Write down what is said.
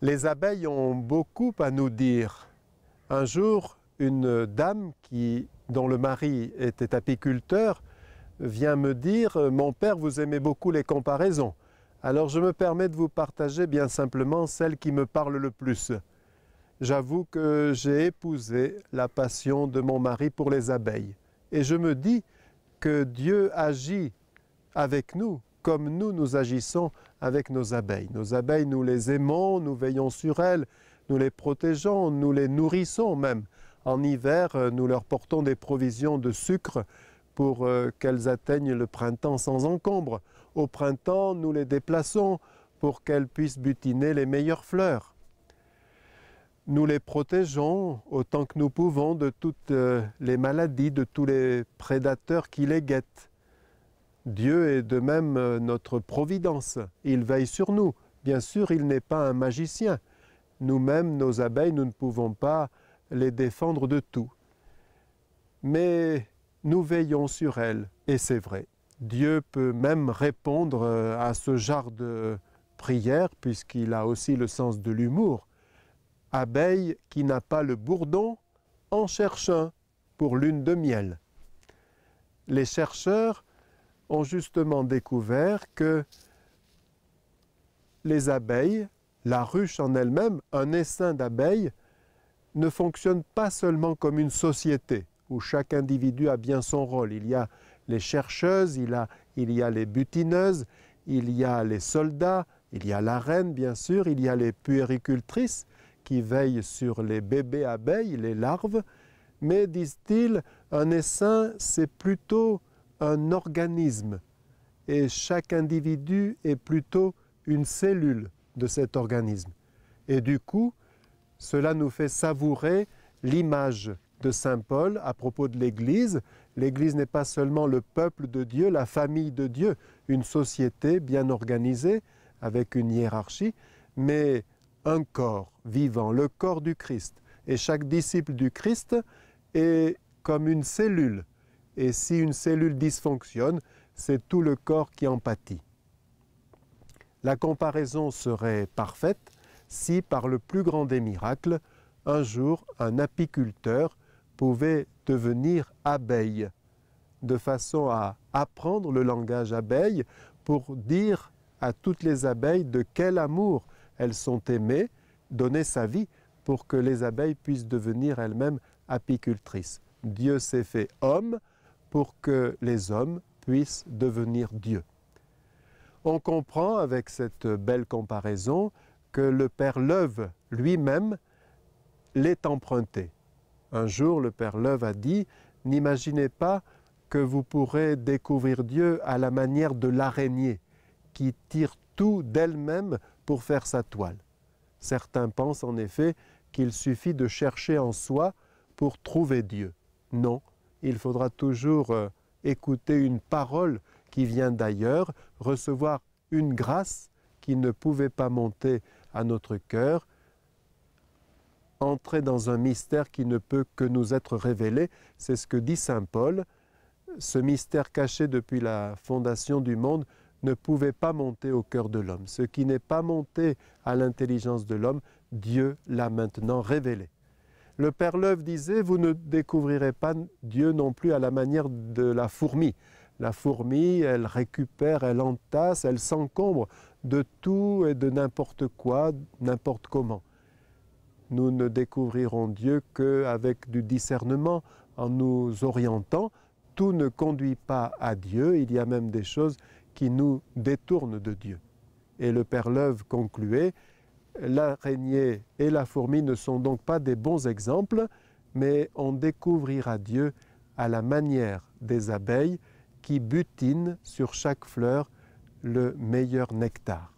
Les abeilles ont beaucoup à nous dire. Un jour, une dame dont le mari était apiculteur vient me dire « Mon père, vous aimez beaucoup les comparaisons. » Alors je me permets de vous partager bien simplement celle qui me parle le plus. J'avoue que j'ai épousé la passion de mon mari pour les abeilles. Et je me dis que Dieu agit avec nous comme nous agissons avec nos abeilles. Nos abeilles, nous les aimons, nous veillons sur elles, nous les protégeons, nous les nourrissons même. En hiver, nous leur portons des provisions de sucre pour qu'elles atteignent le printemps sans encombre. Au printemps, nous les déplaçons pour qu'elles puissent butiner les meilleures fleurs. Nous les protégeons autant que nous pouvons de toutes les maladies, de tous les prédateurs qui les guettent. Dieu est de même notre providence. Il veille sur nous. Bien sûr, il n'est pas un magicien. Nous-mêmes, nos abeilles, nous ne pouvons pas les défendre de tout. Mais nous veillons sur elles, et c'est vrai. Dieu peut même répondre à ce genre de prière, puisqu'il a aussi le sens de l'humour. Abeille qui n'a pas le bourdon, en cherche un pour lune de miel. Les chercheurs ont justement découvert que les abeilles, la ruche en elle-même, un essaim d'abeilles, ne fonctionne pas seulement comme une société où chaque individu a bien son rôle. Il y a les chercheuses, il y a les butineuses, il y a les soldats, il y a la reine bien sûr, il y a les puéricultrices qui veillent sur les bébés abeilles, les larves, mais disent-ils, un essaim c'est plutôt un organisme et chaque individu est plutôt une cellule de cet organisme. Et du coup, cela nous fait savourer l'image de Saint Paul à propos de l'Église. L'Église n'est pas seulement le peuple de Dieu, la famille de Dieu, une société bien organisée avec une hiérarchie, mais un corps vivant, le corps du Christ. Et chaque disciple du Christ est comme une cellule. Et si une cellule dysfonctionne, c'est tout le corps qui en pâtit. La comparaison serait parfaite si, par le plus grand des miracles, un jour, un apiculteur pouvait devenir abeille, de façon à apprendre le langage abeille pour dire à toutes les abeilles de quel amour elles sont aimées, donner sa vie pour que les abeilles puissent devenir elles-mêmes apicultrices. Dieu s'est fait homme pour que les hommes puissent devenir Dieu. On comprend avec cette belle comparaison que le Père Löwe lui-même l'est emprunté. Un jour, le Père Löwe a dit « N'imaginez pas que vous pourrez découvrir Dieu à la manière de l'araignée qui tire tout d'elle-même pour faire sa toile. » Certains pensent en effet qu'il suffit de chercher en soi pour trouver Dieu. Non, il faudra toujours écouter une parole qui vient d'ailleurs, recevoir une grâce qui ne pouvait pas monter à notre cœur, entrer dans un mystère qui ne peut que nous être révélé. C'est ce que dit saint Paul. Ce mystère caché depuis la fondation du monde ne pouvait pas monter au cœur de l'homme. Ce qui n'est pas monté à l'intelligence de l'homme, Dieu l'a maintenant révélé. Le Père Löwe disait, vous ne découvrirez pas Dieu non plus à la manière de la fourmi. La fourmi, elle récupère, elle entasse, elle s'encombre de tout et de n'importe quoi, n'importe comment. Nous ne découvrirons Dieu qu'avec du discernement, en nous orientant. Tout ne conduit pas à Dieu, il y a même des choses qui nous détournent de Dieu. Et le Père Löwe concluait, l'araignée et la fourmi ne sont donc pas des bons exemples, mais on découvrira Dieu à la manière des abeilles qui butinent sur chaque fleur le meilleur nectar.